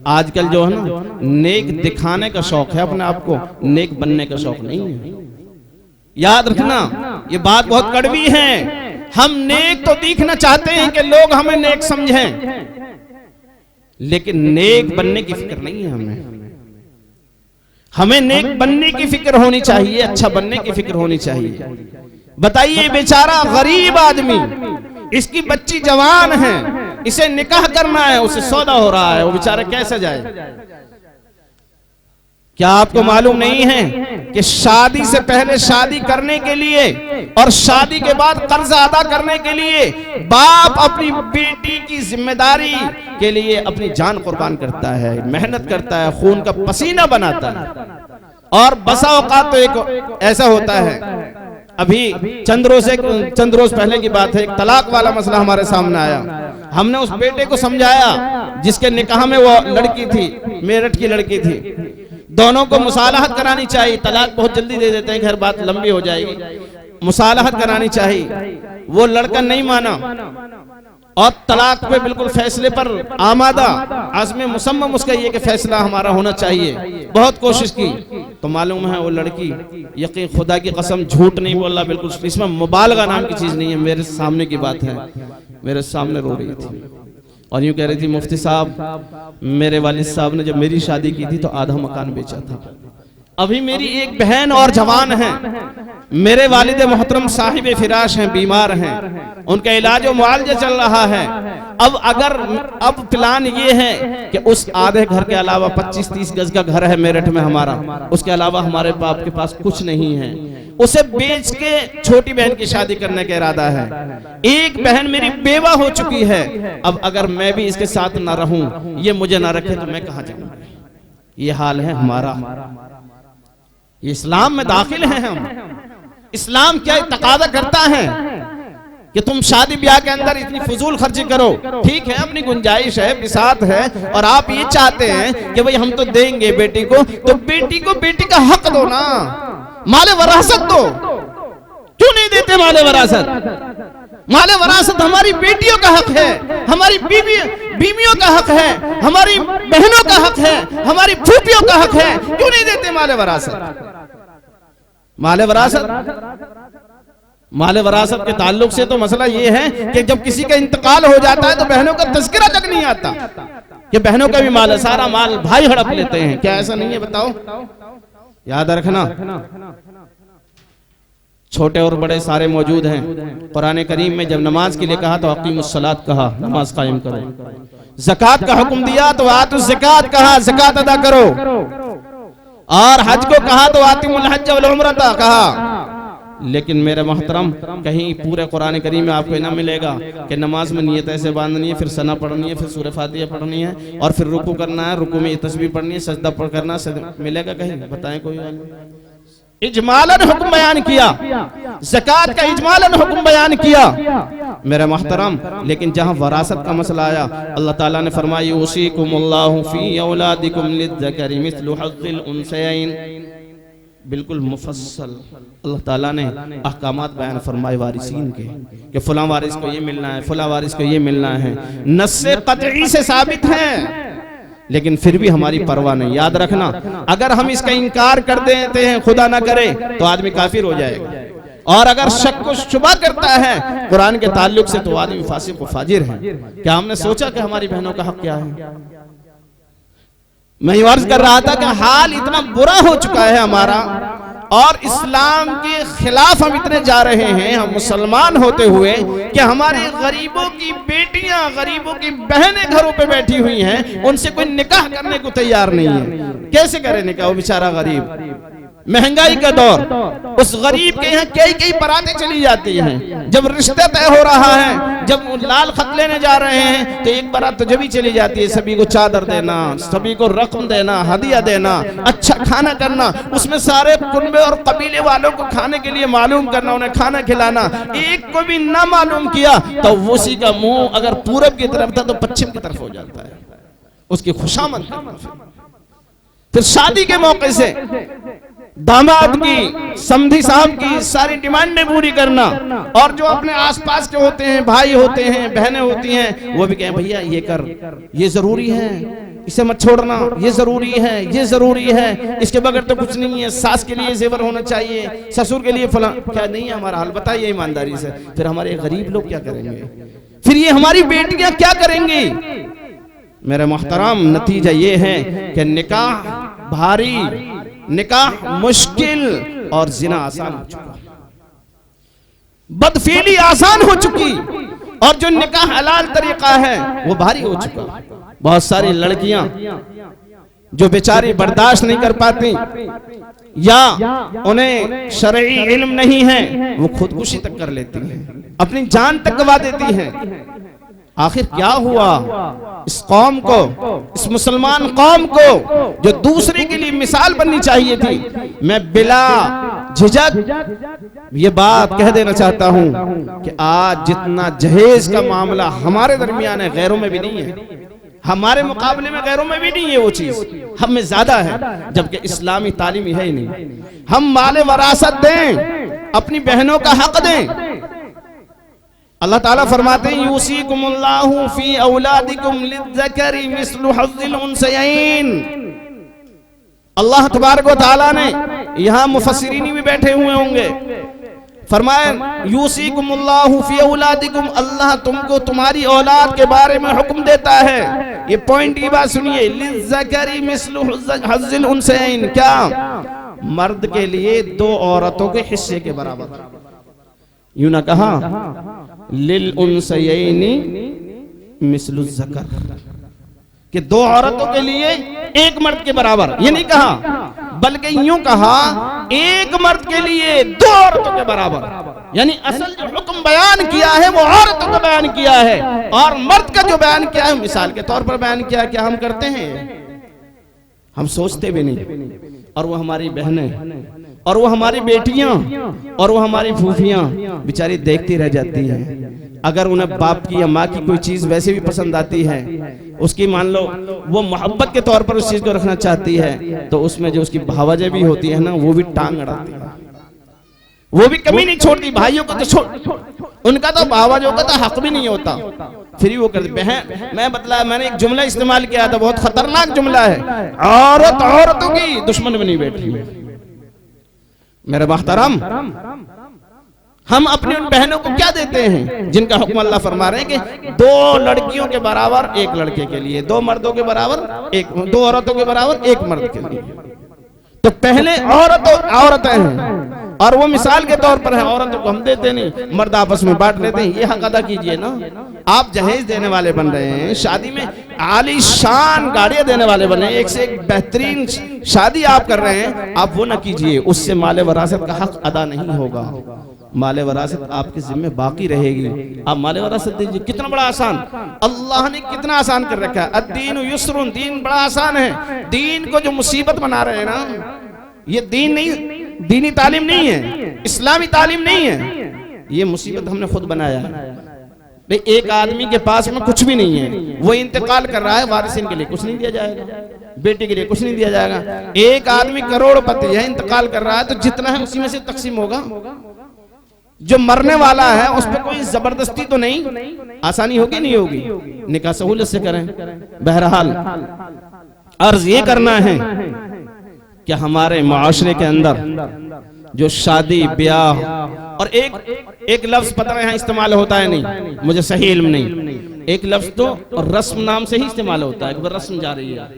आजकल जो है ना नेक दिखाने का शौक है अपने आप को, नेक बनने का शौक नहीं है। याद रखना ये बात बहुत कड़वी है। हम नेक तो दिखना चाहते हैं कि लोग हमें नेक समझें, लेकिन नेक बनने की फिक्र नहीं है हमें नेक बनने की फिक्र होनी चाहिए, अच्छा बनने की फिक्र होनी चाहिए। बताइए, बेचारा गरीब आदमी, इसकी बच्ची जवान है, इसे निकाह करना है, उसे सौदा हो रहा है, वो बेचारा कैसे जाए? क्या आपको मालूम नहीं है कि शादी से पहले शादी करने के लिए और शादी के बाद कर्ज अदा करने के लिए बाप अपनी बेटी की जिम्मेदारी के लिए अपनी जान कुर्बान करता है, मेहनत करता है, खून का पसीना बनाता है। और बसा औकात तो एक ऐसा होता है, अभी चंद रोज पहले की बात है, एक तलाक वाला मसला हमारे सामने आया। हमने उस बेटे को समझाया जिसके निकाह में वो लड़की थी, मेरठ की लड़की थी, दोनों को मुसालहत करानी चाहिए, तलाक बहुत जल्दी दे देते हैं, घर बात लंबी हो जाएगी, मुसालहत करानी चाहिए। वो लड़का नहीं माना और तलाक पे बिल्कुल फैसले पर आमादा, आज़म मुसम्मम उसका ये कि फैसला हमारा होना चाहिए। बहुत कोशिश की तो मालूम है वो लड़की, यकीन खुदा की कसम झूठ नहीं बोल रहा, बिल्कुल इसमें मुबालगा नाम की चीज नहीं है, मेरे सामने की बात है, मेरे सामने रो रही थी और यूं कह रही थी, मुफ्ती साहब मेरे वालिद साहब ने जब मेरी शादी की थी तो आधा मकान बेचा था, अभी मेरी एक बहन और जवान है, मेरे वालिद मोहतरम साहिब फिराश हैं, बीमार हैं, उनका इलाज और मुआलजा चल रहा है। अब प्लान ये है कि उस आधे घर के अलावा 25-30 गज का घर है मेरठ में हमारा, उसके अलावा हमारे बाप के पास कुछ नहीं है, उसे बेच के छोटी बहन की शादी करने का इरादा है। एक बहन मेरी बेवा हो चुकी है, अब अगर मैं भी इसके साथ ना रहूं, ये मुझे ना रखे तो मैं कहां जाऊं? ये हाल है हमारा। ये इस्लाम में दाखिल हैं हम। इस्लाम क्या तकादा करता है कि तुम शादी ब्याह के अंदर इतनी फजूल खर्ची करो, ठीक है, अपनी गुंजाइश है, बिसात है, और आप ये चाहते हैं कि भाई हम तो देंगे बेटी को, तो बेटी को बेटी का हक दो ना, माले वरासत दो। क्यों नहीं देते माले वरासत? माले वरासत हमारी बेटियों का हक है, हमारी बीवियों का हक है, हमारी बहनों का हक है, हमारी फूफियों का हक है, क्यों नहीं देते माले वरासत? माले वरासत के ताल्लुक से तो मसला ये है कि जब किसी का इंतकाल हो जाता है तो बहनों का तज़किरा तक नहीं आता कि बहनों का भी माल है, सारा माल भाई हड़प लेते हैं। क्या ऐसा नहीं है? बताओ, याद रखना, छोटे और बड़े सारे मौजूद हैं। कुरान करीम में जब नमाज के लिए कहा तो अकीमुस्सलात कहा, नमाज कायम करो। ज़कात का हुक्म दिया तो आतुज़ ज़कात कहा, ज़कात अदा करो। और हज को कहा तो आतिमुल हज वल उम्रता कहा। लेकिन मेरे मोहतरम, कहीं पूरे कुरान करीम में आपको ना मिलेगा कि नमाज में नियत ऐसे बांधनी है, फिर सना पढ़नी है, फिर सूरह फातिहा पढ़नी है, और फिर रुकू करना है, रुकू में तस्बीह पढ़नी है, सजदा करना, मिलेगा कहीं? बताएं कोई? इजमालन हुक्म बयान किया, ज़कात का इजमालन हुक्म बयान किया मेरे मोहतरम। लेकिन जहां वरासत का मसला आया, अल्लाह ताला ने फरमाया यूसीकुमुल्लाहु फी औलादिकुम लिज़्ज़करि मिस्लु हज़्ज़िल उन्सयैन। बिल्कुल मुफस्सल अल्लाह ताला ने अहकामात बयान फरमाए वारिसीन के कि फलां वारिस को ये मिलना है, फलां वारिस को ये मिलना है, नस्से क़तई से साबित है, लेकिन फिर भी हमारी परवाह नहीं। याद रखना, अगर हम इसका इनकार कर देते हैं, खुदा ना करे, तो आदमी काफिर हो जाएगा, और अगर शक को शुबा करता है कुरान के ताल्लुक से तो आदमी फासिक व फाजिर है। क्या हमने सोचा कि हमारी बहनों का हक क्या है? मैं ये अर्ज कर रहा था कि हाल इतना बुरा हो चुका है हमारा, और इस्लाम के खिलाफ हम इतने जा रहे हैं, हम मुसलमान होते हुए, कि हमारे गरीबों की बेटियां, गरीबों की बहनें घरों पे बैठी हुई हैं, उनसे कोई निकाह करने को तैयार नहीं है। कैसे करे निकाह? वो बेचारा गरीब, महंगाई का दौर, उस गरीब के यहाँ कई बरातें चली जाती हैं। जब रिश्ता तय हो रहा है, जब लाल खत लेने जा रहे हैं, तो एक बारात तो जब ही चली जाती है, सभी को चादर देना, सभी को रकम देना, हदिया देना, अच्छा खाना करना, उसमें सारे कुनबे और कबीले वालों को खाने के लिए मालूम करना, उन्हें खाना खिलाना। एक को भी ना मालूम किया तो उसी का मुंह अगर पूरब की तरफ था तो पश्चिम की तरफ हो जाता है, उसकी खुशामद करना। फिर शादी के मौके से दामाद की, समधी साहब की सारी डिमांडें पूरी करना, और जो अपने आसपास के होते हैं, भाई होते हैं, बहनें होती हैं, वो भी कहें भैया ये कर, ये जरूरी है, इसे मत छोड़ना, ये जरूरी है, ये जरूरी है, इसके बगैर तो कुछ नहीं है, सास के लिए जेवर होना चाहिए, ससुर के लिए फला। क्या नहीं है हमारा हाल? बताइए ईमानदारी से। फिर हमारे गरीब लोग क्या करेंगे? फिर ये हमारी बेटियां क्या करेंगी? मेरे मोहतरम, नतीजा ये है कि निकाह भारी, निकाह मुश्किल और जिना आसान हो चुका। बदफीली आसान हो चुकी और जो निकाह हलाल तरीका है वो भारी हो चुका। बहुत सारी लड़कियां जो बेचारी बर्दाश्त नहीं कर पाती या उन्हें शरई इल्म नहीं है, वो खुदकुशी तक कर लेती हैं, अपनी जान तक गवा देती हैं। आखिर क्या हुआ इस कौम को, इस मुसलमान कौम को जो दूसरे के लिए मिसाल बननी चाहिए थी। मैं बिला झिझक ये बात कह देना चाहता हूं कि आज जितना जहेज का मामला हमारे दरमियान है, गैरों में भी नहीं है, हमारे मुकाबले में गैरों में भी नहीं है वो चीज, हम में ज्यादा है, जबकि इस्लामी तालीम है ही नहीं। हम माले वरासत दें, अपनी बहनों का हक दें। अल्लाह ताला फरमाते हैं यूसीकुमुल्लाहु फी औलादिकुम लिज़्ज़करी मिस्लु हज़्ज़िल उन्सयैन। अल्लाह तबारक व तआला ने, यहाँ मुफस्सिरीन भी बैठे हुए होंगे, फरमाया यूसीकुमुल्लाहु फी औलादिकुम, अल्लाह तुमको तुम्हारी औलाद के बारे में हुक्म देता है। ये पॉइंट की बात सुनिए, लिज़्ज़करी मिस्लु हज़्ज़िल उन्सयैन, क्या मर्द के लिए दो औरतों के हिस्से के बराबर। यूं ना कहा लिल उन्सयैनी मिस्लु ज़कर, कि दो औरतों के लिए एक मर्द के बराबर, ये नहीं कहा, बल्कि यूं कहा एक मर्द के लिए दो औरतों के बराबर। यानी असल जो हुक्म बयान किया है वो औरतों का बयान किया है, और मर्द का जो बयान किया है मिसाल के तौर पर बयान किया। क्या हम करते हैं? हम सोचते भी नहीं। और वो हमारी बहनें, और वो हमारी बेटियां, और वो हमारी फूफियां बेचारी देखती रह जाती हैं। अगर उन्हें बाप की या माँ की कोई चीज वैसे भी पसंद आती है, उसकी मान लो वो मोहब्बत के तौर पर उस चीज को रखना चाहती है, तो उसमें जो उसकी भावजे भी होती है ना, वो भी टांग अड़ाती है, वो भी कमी नहीं छोड़ती। भाइयों को तो छोड़, उनका तो भावजों का तो हक भी नहीं होता, फिर वो करती। बहन, मैं बतलाया, मैंने एक जुमला इस्तेमाल किया था, बहुत खतरनाक जुमला है, औरत औरतों की दुश्मन बनी बैठी है। मेरे मोहतरम, हम अपनी उन बहनों को क्या देते हैं जिनका हुक्म अल्लाह फरमा रहे हैं कि दो लड़कियों के बराबर एक लड़के के लिए, दो मर्दों के बराबर एक, दो औरतों के बराबर एक मर्द के लिए। तो पहले औरतें हैं, और वो मिसाल के तौर पर है, औरतों को हम देते नहीं, मर्द आपस में बांट लेते हैं। ये हक अदा कीजिए ना। आप जहेज देने वाले बन रहे हैं, शादी में आलीशान गाड़ियां देने वाले बने, एक से एक बेहतरीन शादी आप कर रहे हैं, आप वो ना कीजिए, उससे माले वरासत का हक अदा नहीं होगा। माले वरासत आपके जिम्मे बाकी रहेगी, आप माले वरासत दीजिए। कितना बड़ा आसान, अल्लाह ने कितना आसान कर रखा है। अद्दीन युस्रुन, दीन बड़ा आसान है। दीन को जो मुसीबत बना रहे हैं ना, ये दीन नहीं, दीनी तालीम नहीं है, इस्लामी तालीम नहीं है, ये मुसीबत हमने खुद बनाया है। एक आदमी के पास में कुछ भी नहीं है, वो इंतकाल कर रहा है, वारिसिन के लिए कुछ नहीं दिया जाएगा, बेटी के लिए कुछ नहीं दिया जाएगा। एक आदमी करोड़पति है, इंतकाल कर रहा है, तो जितना है उसी में से तकसीम होगा। जो मरने वाला है उस पर कोई जबरदस्ती तो नहीं, आसानी होगी नहीं होगी, निकाह सहूलत से करें। बहरहाल अर्ज ये करना है कि हमारे मुआशरे के अंदर जो शादी ब्याह, और एक लफ्ज पता है इस्तेमाल होता है, नहीं मुझे सही इल्म नहीं, एक लफ्ज तो रस्म नाम से ही इस्तेमाल होता है, रस्म जा रही है।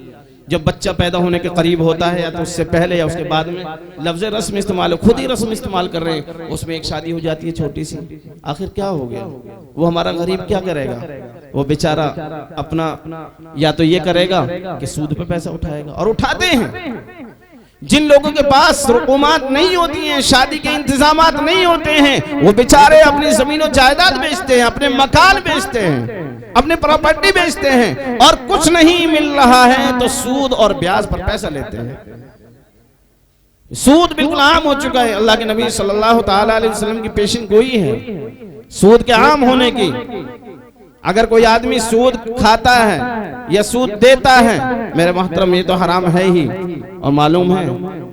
जब बच्चा पैदा होने के करीब होता है, या तो उससे पहले या उसके बाद में लफ्ज रस्म इस्तेमाल हो, खुद ही रस्म इस्तेमाल कर रहे हैं, उसमें एक शादी हो जाती है छोटी सी। आखिर क्या हो गया? वो हमारा गरीब क्या करेगा? वो बेचारा अपना या तो ये करेगा कि सूद पे पैसा उठाएगा, और उठाते हैं। जिन लोगों के पास रुकुमात नहीं होती हैं, शादी के इंतजामात नहीं होते हैं, वो बेचारे अपनी जमीन और जायदाद बेचते हैं, अपने मकान बेचते हैं, अपने प्रॉपर्टी बेचते हैं, और कुछ नहीं मिल रहा है तो सूद और ब्याज पर पैसा लेते हैं। सूद बिल्कुल आम हो चुका है। अल्लाह के नबी सल्लल्लाहु ताला अलैहि वसल्लम की पेशिन गोई है सूद के आम होने की। अगर कोई आदमी सूद खाता है या सूद देता है, मेरे मोहतरम, ये तो हराम है ही, और मालूम है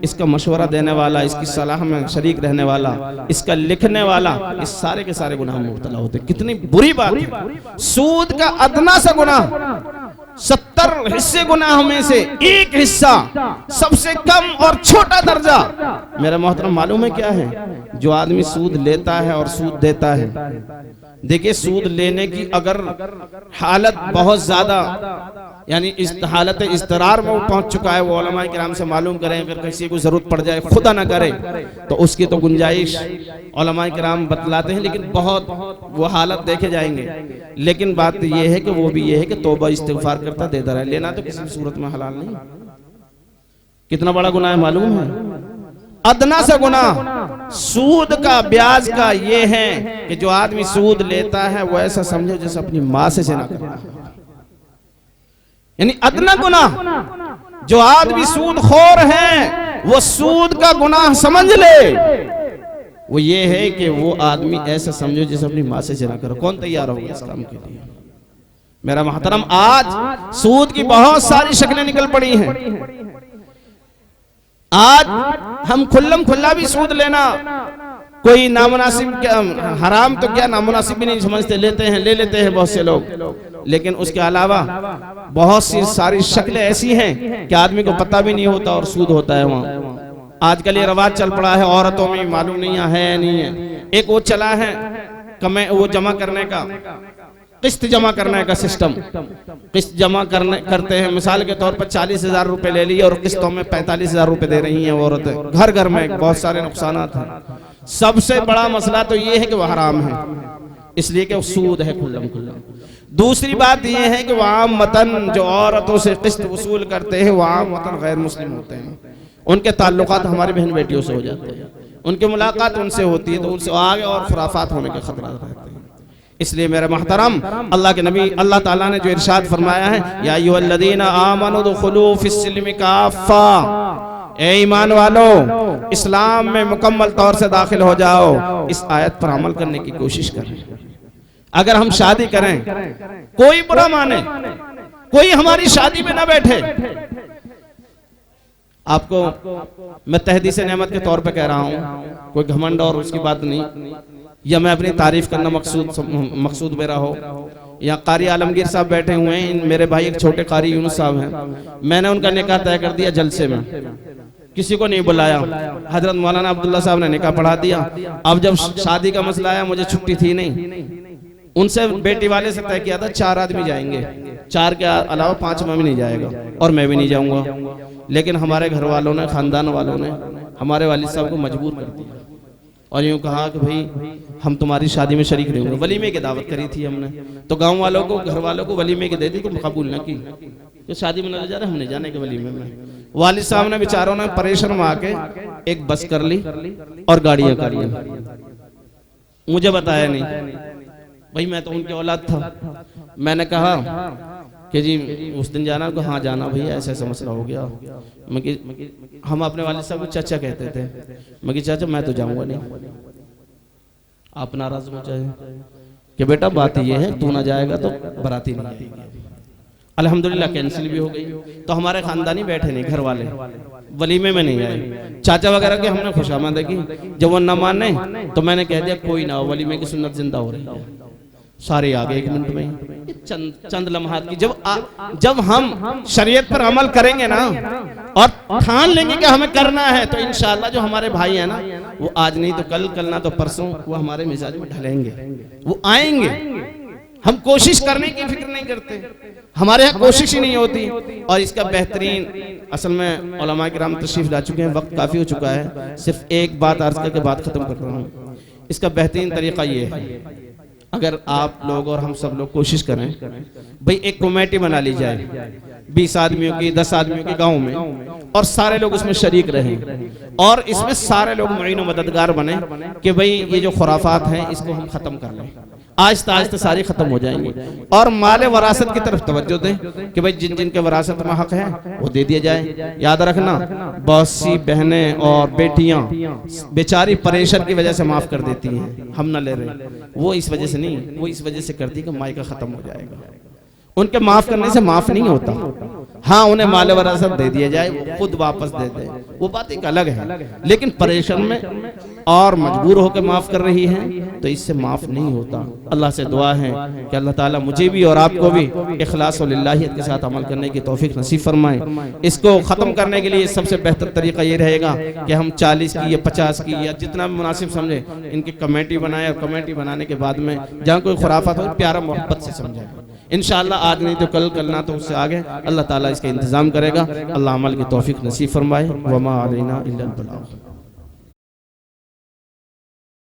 इसका मशवरा देने वाला, इसकी सलाह में शरीक रहने वाला, इसका लिखने वाला, इस सारे के सारे गुनाह में मुब्तला होते। कितनी बुरी बात है। सूद का अदना सा गुनाह, 70 हिस्से गुनाह में से एक हिस्सा, सबसे कम और छोटा दर्जा। मेरा मोहतरम, मालूम है क्या है? जो आदमी सूद लेता है और सूद देता है, देखिए सूद लेने की अगर हालत बहुत ज्यादा यानी इस हालत इस्तरार में वो पहुंच चुका है, वो उलमा किराम से मालूम करें, अगर किसी को जरूरत पड़ जाए खुदा ना करे तो उसकी तो गुंजाइश उलमा किराम बतलाते हैं, लेकिन बहुत वो हालत देखे जाएंगे। लेकिन बात ये है कि वो भी ये है कि तौबा इस्तिगफार करता देता रहे, लेना तो किसी सूरत में हलाल नहीं। कितना बड़ा गुनाह है मालूम है? अदना सा गुनाह सूद का, ब्याज का ये है कि जो आदमी सूद लेता है वो ऐसा समझो जैसे अपनी माँ से ज़िना करता है। यानी अदना गुनाह, जो आदमी सूदखोर है वो सूद का गुनाह समझ ले, वो ये है कि वो आदमी ऐसा समझो जैसे अपनी माँ से ज़िना करे। कौन तैयार होगा इस काम के लिए? मेरा मोहतरम, आज सूद की बहुत सारी शक्लें निकल पड़ी हैं। आज हम खुल्लम खुल्ला भी सूद लेना कोई नामुनासिब, क्या हराम तो क्या नामुनासिब भी नहीं समझते, लेते हैं, ले लेते हैं बहुत से लोग। लेकिन उसके अलावा बहुत सी सारी शक्लें ऐसी हैं कि आदमी को पता भी नहीं होता और सूद होता है वहाँ। आजकल ये रवाज चल पड़ा है, औरतों में मालूम नहीं है नहीं है, एक वो चला है वो जमा करने का, किस्त जमा करने का सिस्टम। किस्त जमा करते हैं, मिसाल के तौर पर 40,000 रुपए ले लिए और किस्तों में 45,000 रुपए दे रही हैं औरतें। घर घर में बहुत सारे नुकसानात हैं। सबसे बड़ा मसला तो ये है कि वह हराम है, इसलिए कि सूद है खुल्लम खुल्ला। दूसरी बात ये है कि वह आमतन जो औरतों से किस्त वसूल करते हैं, वह आमतन गैर मुस्लिम होते हैं। उनके ताल्लुकात हमारी बहन बेटियों से हो जाते हैं, उनकी मुलाकात उनसे होती है तो उनसे आगे और खुराफात होने के खतरा रहते हैं। इसलिए मेरे मोहतरम, अल्लाह के नबी अल्लाह ताला ने जो इरशाद फरमाया है, या अय्युहल्लज़ीना आमनू दुखुलू फिस्सिल्मि काफ़ा, ए ईमान वालो इस्लाम में मुकम्मल तौर से दाखिल हो जाओ। इस आयत पर अमल करने की कोशिश करें। अगर हम शादी करें, कोई बुरा माने, कोई हमारी शादी में ना बैठे, आपको मैं तहदीस नेमत के तौर पे कह रहा हूं, कोई घमंड और उसकी बात नहीं, या मैं अपनी तारीफ करना मकसूद मेरा हो, या कारी आलमगीर साहब बैठे हुए हैं, मेरे भाई एक छोटे कारी यूनुस साहब हैं, मैंने उनका निकाह तय कर दिया जलसे में, किसी को नहीं बुलाया। हजरत मौलाना अब्दुल्ला साहब ने निकाह पढ़ा दिया। अब जब शादी का मसला आया, मुझे छुट्टी थी नहीं, उनसे बेटी वाले से तय किया था 4 आदमी जाएंगे, 4 के अलावा 5वां भी नहीं जाएगा और मैं भी नहीं जाऊंगा। लेकिन हमारे घर वालों ने, खानदान वालों ने हमारे वालिद साहब को मजबूर कर दिया और यूँ कहा कि भाई हम तुम्हारी शादी में शरीक नहीं होंगे। वलीमे की दावत करी थी हमने, तो गांव वालों को, घर वालों को वलीमे की दे दी, तुम कबूल ना की कि शादी में न जा रहे, हमने जाने के वलीमे में। वालिद साहब ने बेचारों ने परेशान में आके एक बस कर ली और गाड़ियां कर ली। मुझे बताया नहीं, भाई मैं तो उनकी औलाद था। मैंने कहा कि जी उस दिन जाना को, हाँ जाना भैया, ऐसा ऐसा मसला हो गया। हम अपने वालिद साहब को चाचा कहते थे। मैं कि चाचा मैं तो जाऊंगा नहीं, आप नाराज हो जाए कि बेटा बात ये है, तू ना जाएगा तो बराती नहीं आएगी। अल्हम्दुलिल्लाह कैंसिल भी हो गई। तो हमारे खानदानी बैठे नहीं, घर वाले वलीमे में नहीं आए। चाचा वगैरह के हमने खुशामद की, जब वो न माने तो मैंने कह दिया कोई ना हो, वलीमे की सुन्नत जिंदा हो रही है। सारे आ गए 1 मिनट में, चंद लम्हात की। जब हम शरीयत पर अमल करेंगे ना और ठान लेंगे कि हमें करना है, तो इंशाअल्लाह जो हमारे भाई हैं ना, वो आज नहीं तो कल, कल ना तो परसों, वो हमारे मिजाज में ढलेंगे, वो आएंगे। हम कोशिश करने की फिक्र नहीं करते, हमारे यहाँ कोशिश ही नहीं होती। और इसका बेहतरीन, असल में उलमा किराम तशरीफ ला चुके हैं, वक्त काफी हो चुका है, सिर्फ एक बात अर्ज करके बात खत्म कर रहा हूँ। इसका बेहतरीन तरीका ये है, अगर आप लोग और हम सब लोग कोशिश करें, भाई एक कमेटी बना ली जाए 20 आदमियों की, 10 आदमियों की गांव में, और सारे लोग उसमें शरीक रहें और इसमें सारे लोग मुईन मददगार बने कि भाई ये जो खुराफात हैं इसको हम खत्म कर लें। आहिस्ता आहिस्ता सारी खत्म हो जाएंगी और माले वरासत की तरफ तवज्जो दें कि भाई जिन जिन के वरासत में हक है वो दे दिया जाए। याद रखना, बहुत सी बहनें और बेटियां बेचारी परेशान की वजह से माफ कर देती हैं, हम न ले रहे, वो इस वजह से नहीं, वो इस वजह से करती कि मायका खत्म हो जाएगा। उनके माफ करने से माफ नहीं होता, हाँ उन्हें माले वरासत दे दिया जाए, वो खुद वापस दे दे, वो बात एक अलग है। लेकिन परेशान में और मजबूर होकर माफ कर रही हैं तो इससे माफ नहीं होता। अल्लाह से दुआ है कि अल्लाह ताला मुझे भी और आपको भी इखलास और लिल्लाहियत के साथ अमल करने की तौफीक नसीब फरमाए। इसको ख़त्म करने के लिए सबसे बेहतर तरीका ये रहेगा कि हम 40 की या 50 की या जितना भी मुनासिब समझे इनकी कमेटी बनाए, और कमेटी बनाने के बाद में जहाँ कोई खुराफात हो प्यारा मोहब्बत से समझाए। इंशाअल्लाह आज नहीं तो कल, कल ना तो उससे आगे अल्लाह ताला इसका इंतज़ाम करेगा। अल्लाह अमल की तौफीक नसीब फरमाए। वमा अलैना इल्लल बलाग।